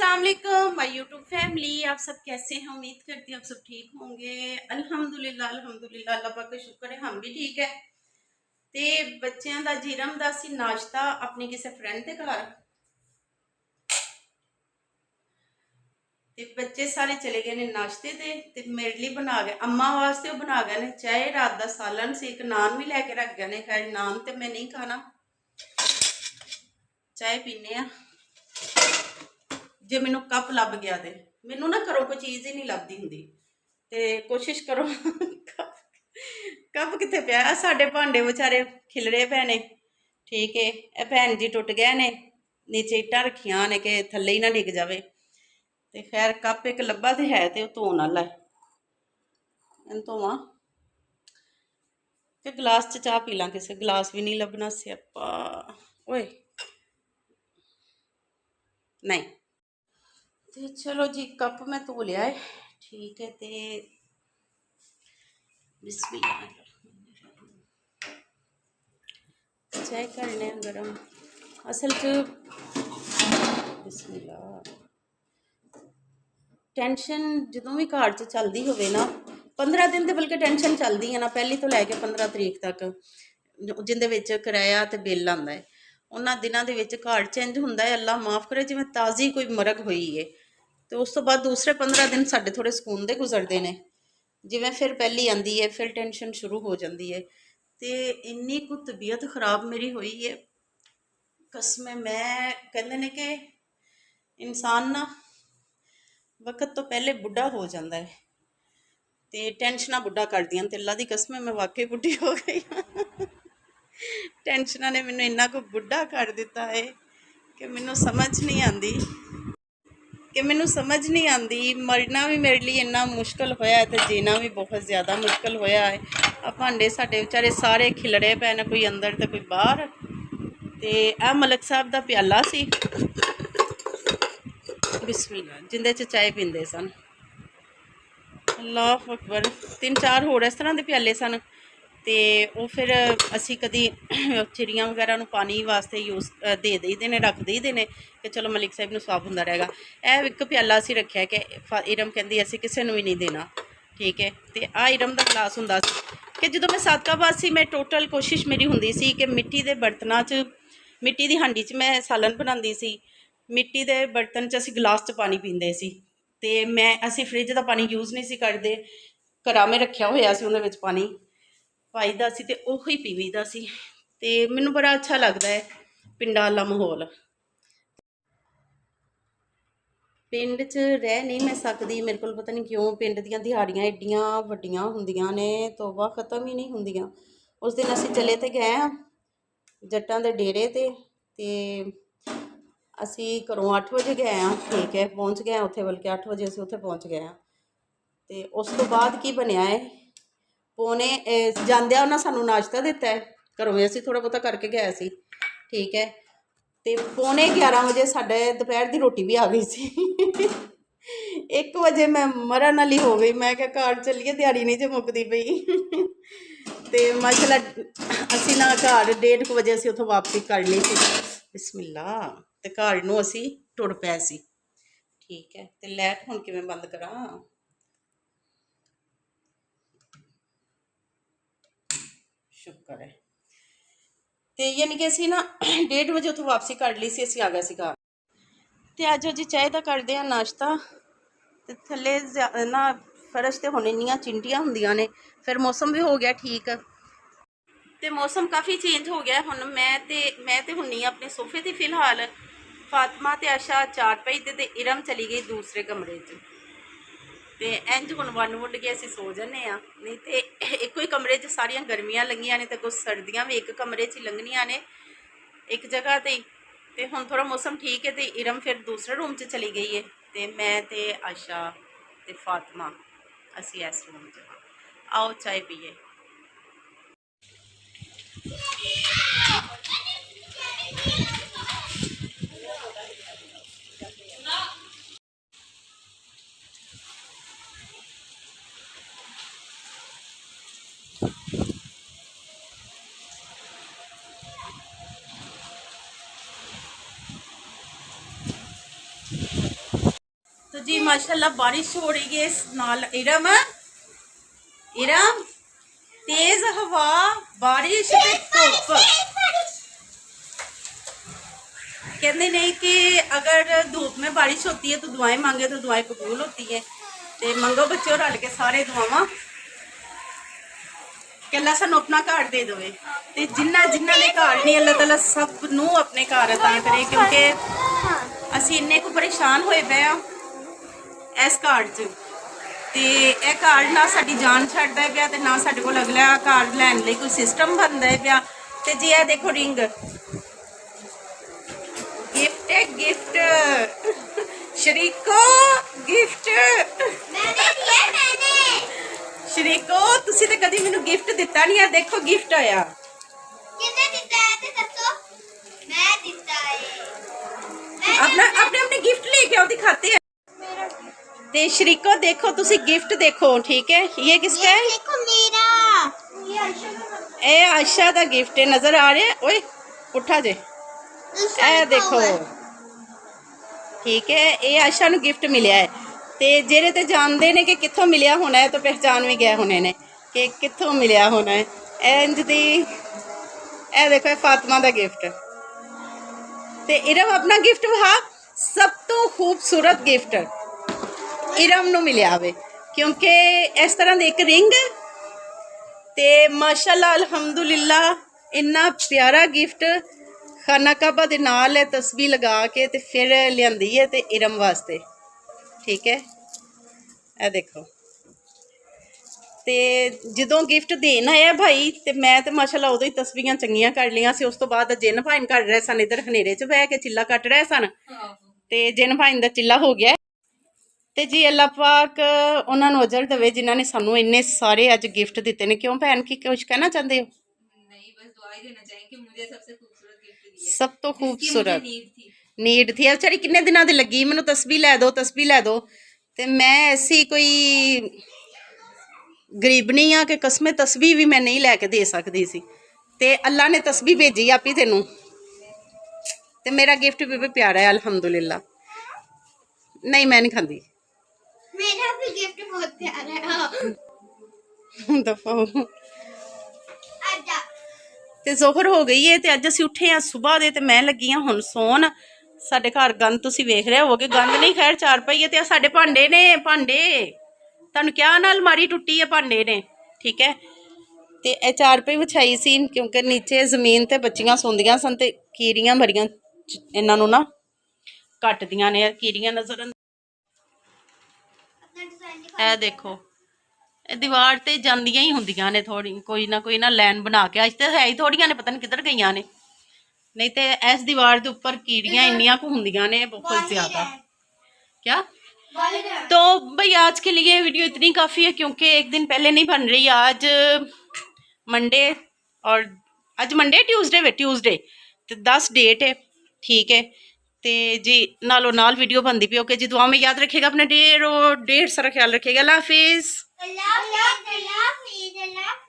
अस्सलाम वालेकुम my YouTube family. आप सब कैसे हैं? उम्मीद करती हूँ आप सब ठीक होंगे। अल्हम्दुलिल्लाह अल्हम्दुलिल्लाह, अल्लाह पाक का शुक्र है हम भी ठीक है। ते बच्चों का जिरम का सी नाश्ता अपने किसी फ्रेंड के घर, ते बच्चे सारे चले गए ने नाश्ते ते मेरे लिए बना गए, अम्मा वास्ते वो बना गए ने चाय, रात का सालन से एक नान भी लैके रख गए ने। खैर नान तो मैं नहीं खाना, चाय पीने आ। जे मैनू कप लभ गया तो मैनू ना घरों कोई चीज़ ही नहीं लभदी हुंदी, ते कोशिश करो कप कित्थे पिया। साडे भांडे बेचारे खिलरे पे ने, ठीक है। ए भैन जी टुट गए ने, नीचे इट्टां रखियां ने कि थल्ले ही ना डिग जावे। ते खैर कप एक लब्भा तो है, तो धोन आह्ला है, इन्हूं धोवां कि गिलास च चाह् पी लां। किसे गिलास भी नहीं लब्भना, स्यापा ओए नहीं। तो चलो जी, कप मैं धो लिया है, ठीक है। तो बिस्मिल्लाह चाय करने गरम। असल च बिस्मिल्लाह टेंशन जो भी घर च चलती होवे ना, 15 दिन तो बल्कि टेंशन चलती है ना, पहली तो लैके 15 तरीक तक, जिंदे विच किराया तो बिल आंदा है। उन्होंने दिनों के घर चेंज होंदा है, अल्लाह माफ़ करे, जिवें ताज़ी कोई मरग हुई है। तो उस तो बाद दूसरे 15 दिन साढ़े थोड़े सुकून दे गुजरते हैं। जिवें फिर पहली आंदी है, फिर टेंशन शुरू हो जाती है। तो इन्नी को तबीयत खराब मेरी हुई है, कसम मैं कहते ने कि इंसान ना वक्त तो पहले बुढ़ा हो जाता है, तो टेंशना बुढ़ा कर दियां। ते अल्लाह दी कसम मैं वाकई बुढ़ी हो गई टेंशना ने मैनू इन्ना को बुढ़ा कर दिता है कि मैनू समझ नहीं आती, मरना भी मेरे लिए इन्ना मुश्किल होया है, तो जीना भी बहुत ज़्यादा मुश्किल होया है। आ भांडे साडे बेचारे सारे खिलरे पे ने, कोई अंदर तो कोई बाहर। तो आ मलिक साहब का प्याला सी, बिस्मिल्लाह, जिंदे च चाय पींदे सन। अल्लाह अकबर। 3-4 होर इस तरह के प्याले सन। तो वो फिर असी कदी चिड़ियाँ वगैरह नूं पानी वास्ते यूज़ दे देईदे ने, रख देईदे ने कि चलो मलिक साहब नूं साफ हुंदा रहेगा। यह एक प्याला असी रखिया कि इरम कहंदी असी किसी नूं भी नहीं देना, ठीक है। तो आ इरम का गिलास हुंदा कि जो मैं सादकाबाद सी, मैं टोटल कोशिश मेरी हुंदी सी कि मिट्टी के बर्तनों च, मिट्टी की हांडी च मैं सालन बनांदी सी, मिट्टी के बर्तन च असी गिलास च पानी पींदे सी। ते मैं असी फ्रिज का पानी यूज़ नहीं सी करते, घरा में रखिया होया सी, उहदे विच पानी पाईदा सी ते उही पीवीदा सी। ते मैनूं बड़ा अच्छा लगता है पिंडां वाला माहौल। पिंड च रह नहीं मैं सकती, मेरे को पता नहीं क्यों पिंड दियां दिहाड़ियां एड्डियां वड्डियां हुंदियां ने, तौबा ख़त्म ही नहीं हुंदियां। उस दिन असी चले तो गए जट्टां दे डेरे ते असी घरों 8 बजे गए हाँ, ठीक है, पहुँच गए उत्थे, बल्कि 8 बजे असी उत्थे पहुँच गए हाँ। तो उस तो बाद की बनया है, पौने जांदिया उन्हें सानू नाश्ता दिता है, घरों में असी थोड़ा बहुता करके गए सी, ठीक है। तो पौने 11 बजे साढ़े दोपहर की रोटी भी आ गई सी 1 बजे मैं मरन वाली हो गई, मैं क्या घर चलीए, दिहाड़ी नहीं जो मुकती पई तो माशाअल्लाह असी ना घर 1:30 बजे असी उतों वापसी कर ली सी, बिस्मिल्लाह। तो घर नूं असी टुर पे सी, ठीक है। तो लाइट हुण किवें बंद करा, शुक्र है। तो यानी कि असी ना 1:30 बजे उतों वापसी कर ली सी, असी आ गए सी घर। तो अज जी चाय का करते हैं नाश्ता। तो थले ना फर्श तो हुण इन्नियां चिंटियां हुंदियां ने, फिर मौसम भी हो गया ठीक, तो मौसम काफ़ी चेंज हो गया हुण। मैं तो हुन्नी अपने सोफे ते फिलहाल, फातिमा ते आशा चारपाई ते इरम चली गई दूसरे कमरे च। तो इंज हुण वन वुड के असीं सो जाने, नहीं तो एको ही कमरे च सारियां गर्मियां लंघियां ने, तो कुछ सर्दियां भी एक कमरे च लंघनियां ने एक जगह ते। तो हुण थोड़ा मौसम ठीक है, तो इरम फिर दूसरे रूम च चली गई है, तो मैं तो आशा तो फातिमा असी इस रूम च। आओ चाय पीए। जी माशाल्लाह बारिश हो रही है। इस नाल इरम इरम तेज हवा बारिश ते धुप। कहते नहीं कि अगर धूप में बारिश होती है तो दुआएं मांगे तो दुआएं कबूल होती है। तो मंगो बच्चों रल के सारे दुआवां कि अल्लाह सानू अपना घर दे दे। तो जिन्ना जिन्ना ने घर नहीं अल्लाह ताला सब नू अपने घर अता करे, क्योंकि असी इन्ने को परेशान होए पे हाँ इस घर च। ते यह घर ना साडी जान छड्डदा पिया ते ना साडे कोल अगला घर लैण लई कोई सिस्टम बनदा पिया। ते जी ये देखो रिंग गिफ्ट है, गिफ्ट शरीको गिफ्ट शरीको तुसी ते कदी मैनू गिफ्ट दिता नहीं है। देखो गिफ्ट आया किसने दिता है ते दसो। मैं दिता है। अपना अपने अपने गिफ्ट लेके आओ, दिखाते हैं। ते शरीको देखो तुसी गिफ्ट देखो, ठीक है। ये किसका है? देखो मेरा। ए आयशा दा गिफ्ट है, नजर आ रहा है? ओए उठा जे ए देखो, ठीक है। ये आयशा नू गिफ्ट मिलिया है। ते जेरे ते जानते ने कि कित्थों मिलिया होना है तो पहचान भी गए होने ने कि कित्थों मिलिया होना है। इंज दी ए देखो ये फातिमा दा गिफ्ट। ते इरम अपना गिफ्ट वहा सब तो खूबसूरत गिफ्ट इरम नू मिलिया वे, क्योंकि इस तरह दी एक रिंग ते माशाल्लाह अल्हम्दुलिल्लाह इन्ना प्यारा गिफ्ट खाना काबा दे नाल तस्बीह लगा के ते फिर लियांदी है ते इरम वास्ते, ठीक है। ए देखो ते जदों गिफ्ट देना है भाई ते मैं ते माशाल्लाह उदों ही तस्बीहां चंगियां कर लियां सी। उस तो बाद जिन भाईन कर रहे सन, इधर हनेरे च बह के चिल्ला कट रहे सन ते जिन भाईन दा चिल्ला हो गया। ते जी अल्लाह पाक उन्हां नूं अजर देवे जिन्हां ने सानू इन्ने सारे अज गिफ्ट दिते ने। क्यों भैन की कुछ कहना चाहते हो? नहीं, बस दुआ ही देना चाहिए कि मुझे सबसे खूबसूरत गिफ्ट दिया, सब तो खूबसूरत नीड थी। बेचारी किन्ने दिनों दी लगी मैनू तस्बीह लै दो तस्बीह लै दो। ते मैं ऐसी कोई गरीब नहीं हाँ कि कसमें तस्बीह भी मैं नहीं लैके दे सकती सी। ते अल्लाह ने तस्बीह भेजी आप ही तेनू ते मेरा गिफ्ट भी प्यारा है अल्हम्दुलिल्लाह। नहीं मैं नहीं खाती। मेरा भी गिफ्ट बहुत प्यारा है। दफा आजा ते जोहर हो गई है ते अज असीं उठे हाँ सुबह दे ते मैं लगी हाँ हुण सौन। साडे घर गंद तुसीं वेख रहे होवोगे, गंद नहीं खैर चार पाइए ते साडे भांडे ने भांडे तुहानूं क्या ना अलमारी टुटी है भांडे ने, ठीक है। ते ए चार पाई विछाई सी क्योंकि नीचे जमीन ते बच्चियां सौंदियां सन ते कीड़ियां बड़ियां इन्हां नूं ना कटदियां ने, कीड़ियां नजर अपना डिजाइन दिखा। ए देखो ਇਹ ਦੀਵਾਰ ਤੇ ਜਾਂਦੀਆਂ ਹੀ ਹੁੰਦੀਆਂ ਨੇ ਥੋੜੀ ਕੋਈ ਨਾ ਲਾਈਨ ਬਣਾ ਕੇ। ਅੱਜ ਤਾਂ ਹੈ ਹੀ ਥੋੜੀਆਂ ਨੇ, ਪਤਾ ਨਹੀਂ ਕਿੱਧਰ ਗਈਆਂ ਨੇ। नहीं तो इस दीवार के उपर कीड़ियां इन्नियां को होंदियां ने बहुत ज़्यादा। क्या तो भाई आज के लिए वीडियो इतनी काफ़ी है, क्योंकि एक दिन पहले नहीं बन रही। आज मंडे और आज मंडे ट्यूसडे तो 10 डेट है, ठीक है। तो जी नालों नाल वीडियो बनती पी। ओके जी, दुआ में याद रखिएगा अपने ढेर सारा ख्याल रखिएगा। अल्लाह हाफिज़। अल्लाह हाफिज़।